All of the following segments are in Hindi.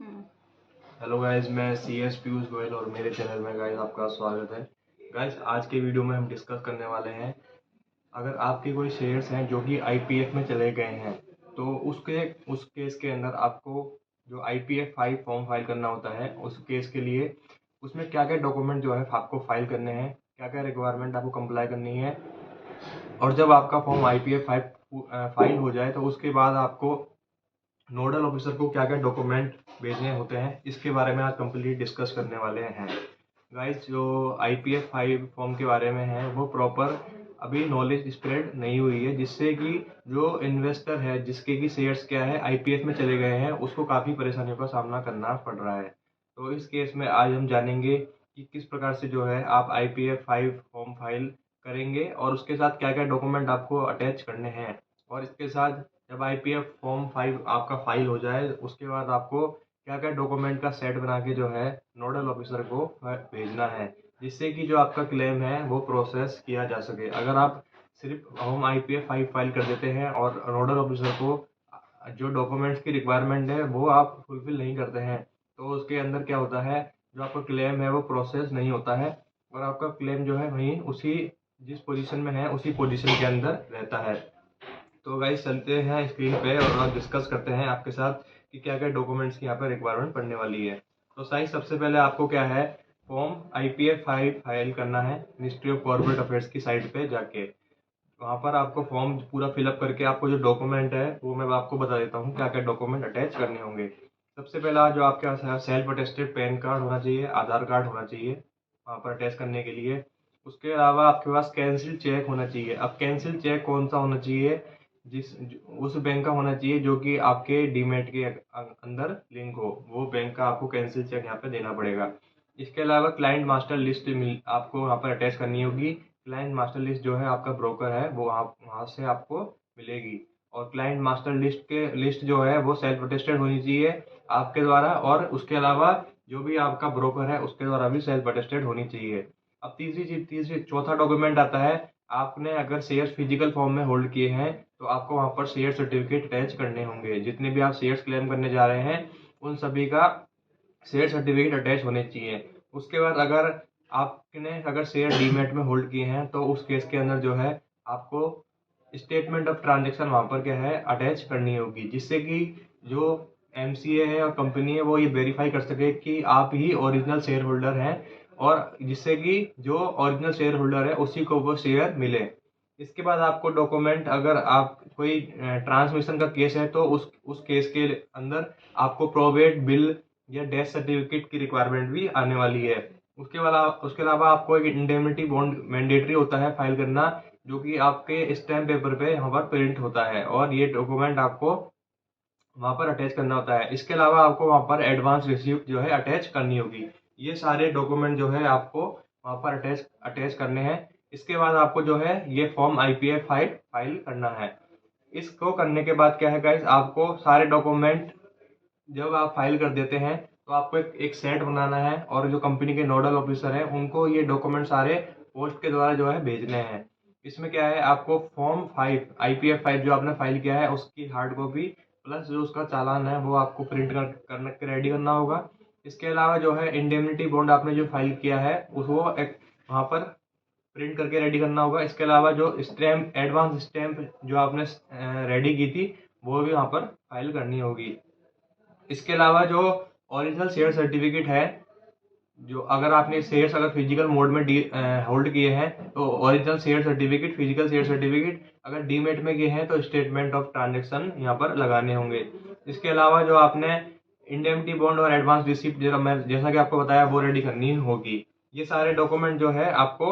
हम्म। हेलो गाइस, मैं सी एस पीयूष गोयल और मेरे चैनल में गाइस आपका स्वागत है। गाइस, आज के वीडियो में हम डिस्कस करने वाले हैं, अगर आपके कोई शेयर्स हैं जो कि आईपीएफ में चले गए हैं तो उस केस के अंदर आपको जो आईपीएफ 5 फॉर्म फाइल करना होता है, उस केस के लिए उसमें क्या क्या डॉक्यूमेंट जो है आपको फाइल करने हैं, क्या क्या रिक्वायरमेंट आपको कंप्लाई करनी है। और जब आपका फॉर्म आईपीएफ 5 फाइल हो जाए तो उसके बाद आपको नोडल ऑफिसर को क्या क्या डॉक्यूमेंट भेजने होते हैं, इसके बारे में आज कंप्लीट डिस्कस करने वाले हैं। गाइस, जो आईपीएफ 5 फॉर्म के बारे में है वो प्रॉपर अभी नॉलेज स्प्रेड नहीं हुई है, जिससे कि जो इन्वेस्टर है जिसके की शेयर्स क्या है आईपीएफ में चले गए हैं उसको काफ़ी परेशानियों का सामना करना पड़ रहा है। तो इस केस में आज हम जानेंगे कि किस प्रकार से जो है आप आईपीएफ 5 फॉर्म फाइल करेंगे और उसके साथ क्या क्या डॉक्यूमेंट आपको अटैच करने हैं। और इसके साथ जब आईपीएफ फॉर्म 5 आपका फाइल हो जाए उसके बाद आपको क्या क्या डॉक्यूमेंट का सेट बना के जो है नोडल ऑफिसर को भेजना है, जिससे कि जो आपका क्लेम है वो प्रोसेस किया जा सके। अगर आप सिर्फ होम आईपीएफ 5 फाइल कर देते हैं और नोडल ऑफिसर को जो डॉक्यूमेंट्स की रिक्वायरमेंट है वो आप फुलफिल नहीं करते हैं तो उसके अंदर क्या होता है, जो आपका क्लेम है वो प्रोसेस नहीं होता है और आपका क्लेम जो है वहीं उसी जिस पोजीशन में है उसी पोजीशन के अंदर रहता है। तो गाइस, चलते हैं स्क्रीन पे और डिस्कस करते हैं आपके साथ कि क्या क्या डॉक्यूमेंट्स की यहाँ पे रिक्वायरमेंट पड़ने वाली है। तो साइज सबसे पहले आपको क्या है, फॉर्म आईपीएफ 5 फाइल करना है मिनिस्ट्री ऑफ कॉर्पोरेट अफेयर्स की साइट पे जाके। वहाँ पर आपको फॉर्म पूरा फिलअप करके आपको जो डॉक्यूमेंट है वो मैं आपको बता देता हूँ क्या क्या डॉक्यूमेंट अटैच करने होंगे। सबसे पहला जो आपके पास सेल्फ अटेस्टेड पैन कार्ड होना चाहिए, आधार कार्ड होना चाहिए वहाँ पर अटैच करने के लिए। उसके अलावा आपके पास कैंसिल चेक होना चाहिए। अब कैंसिल चेक कौन सा होना चाहिए, उस बैंक का होना चाहिए जो कि आपके डीमेट के अंदर लिंक हो, वो बैंक का आपको कैंसिल चेक यहाँ पे देना पड़ेगा। इसके अलावा क्लाइंट मास्टर लिस्ट आपको वहाँ पर अटैच करनी होगी। क्लाइंट मास्टर लिस्ट जो है आपका ब्रोकर है वो आप वहाँ से आपको मिलेगी। और क्लाइंट मास्टर लिस्ट जो है वो सेल्फ अटेस्टेड होनी चाहिए आपके द्वारा, और उसके अलावा जो भी आपका ब्रोकर है उसके द्वारा भी सेल्फ अटेस्टेड होनी चाहिए। अब तीसरी चौथा डॉक्यूमेंट आता है, आपने अगर शेयर्स फिजिकल फॉर्म में होल्ड किए हैं तो आपको वहाँ पर शेयर सर्टिफिकेट अटैच करने होंगे। जितने भी आप शेयर्स क्लेम करने जा रहे हैं उन सभी का शेयर सर्टिफिकेट अटैच होने चाहिए। उसके बाद अगर शेयर डीमेट में होल्ड किए हैं तो उस केस के अंदर जो है आपको स्टेटमेंट ऑफ ट्रांजेक्शन वहाँ पर क्या है अटैच करनी होगी, जिससे कि जो एमसीए है और कंपनी है वो ये वेरीफाई कर सके कि आप ही ओरिजिनल शेयर होल्डर हैं, और जिससे कि जो ओरिजिनल शेयर होल्डर है उसी को वो शेयर मिले। इसके बाद आपको डॉक्यूमेंट, अगर आप कोई ट्रांसमिशन का केस है तो उस केस के अंदर आपको प्रोबेट बिल या डेथ सर्टिफिकेट की रिक्वायरमेंट भी आने वाली है। उसके अलावा आपको एक इंडेमनिटी बॉन्ड मैंडेटरी होता है फाइल करना, जो कि आपके स्टैम्प पेपर पे यहाँ पर प्रिंट होता है और ये डॉक्यूमेंट आपको वहाँ पर अटैच करना होता है। इसके अलावा आपको वहाँ पर एडवांस रिसिप्ट जो है अटैच करनी होगी। ये सारे डॉक्यूमेंट जो है आपको वहाँ पर अटैच अटैच करने हैं। इसके बाद आपको जो है ये फॉर्म आईपीएफ फाइल फाइल करना है। इसको करने के बाद क्या है गाइस, आपको सारे डॉक्यूमेंट जब आप फाइल कर देते हैं तो आपको एक सेट बनाना है और जो कंपनी के नोडल ऑफिसर हैं उनको ये डॉक्यूमेंट सारे पोस्ट के द्वारा जो है भेजने हैं। इसमें क्या है, आपको फॉर्म 5 आईपीएफ 5 जो आपने फाइल किया है उसकी हार्ड कॉपी प्लस जो उसका चालान है वो आपको प्रिंट करने के रेडी करना होगा। इसके अलावा जो है इंडेमनिटी बॉन्ड आपने जो फाइल किया है उस वो एक वहाँ पर प्रिंट करके रेडी करना होगा। इसके अलावा जो स्टैम्प एडवांस स्टैम्प जो आपने रेडी की थी वो भी वहाँ पर फाइल करनी होगी। इसके अलावा जो ओरिजिनल शेयर सर्टिफिकेट है, जो अगर आपने शेयर्स अगर फिजिकल मोड में होल्ड किए हैं तो original share certificate, physical share certificate, अगर डीमेट में किए हैं तो स्टेटमेंट ऑफ ट्रांजेक्शन यहाँ पर लगाने होंगे। इसके अलावा जो आपने इंडेमनिटी बॉन्ड और एडवांस रिसिप्ट जैसा कि आपको बताया वो रेडी करनी होगी। ये सारे डॉक्यूमेंट जो है आपको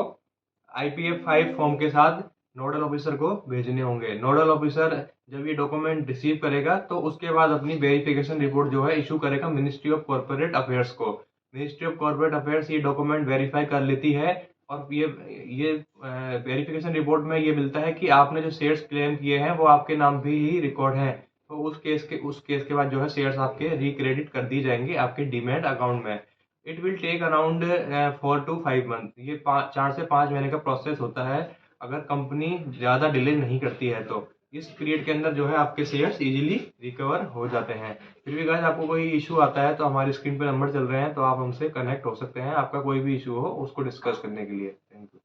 आईपीएफ 5 फॉर्म के साथ नोडल ऑफिसर को भेजने होंगे। नोडल ऑफिसर जब ये डॉक्यूमेंट रिसीव करेगा तो उसके बाद अपनी वेरिफिकेशन रिपोर्ट जो है इशू करेगा मिनिस्ट्री ऑफ कॉर्पोरेट अफेयर्स को। मिनिस्ट्री ऑफ कॉर्पोरेट अफेयर्स ये डॉक्यूमेंट वेरीफाई कर लेती है और ये वेरिफिकेशन रिपोर्ट में ये मिलता है कि आपने जो शेयर्स क्लेम किए हैं वो आपके नाम पे ही रिकॉर्ड हैं। तो उस केस के बाद जो है शेयर्स आपके रिक्रेडिट कर दी जाएंगे आपके डीमैट अकाउंट में। It will take around 4 to 5 month, ये 4 से 5 महीने का प्रोसेस होता है अगर कंपनी ज़्यादा डिले नहीं करती है तो। इस पीरियड के अंदर जो है आपके शेयर्स इजीली रिकवर हो जाते हैं। फिर भी गाइस आपको कोई इशू आता है तो हमारी स्क्रीन पे नंबर चल रहे हैं, तो आप हमसे कनेक्ट हो सकते हैं, आपका कोई भी इशू हो उसको डिस्कस करने के लिए। Thank you.